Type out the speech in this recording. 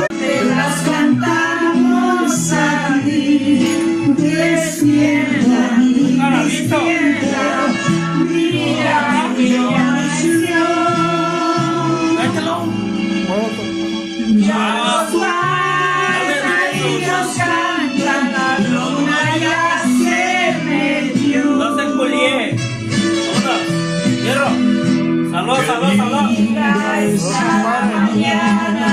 te las cantamos a ti. Despierta, despierta, mira mi oración. Ya los pajarillos cantan, la luna ya se metió. No se culié. Vámonos. Hierro. Salud, salud, salud. Esta mañana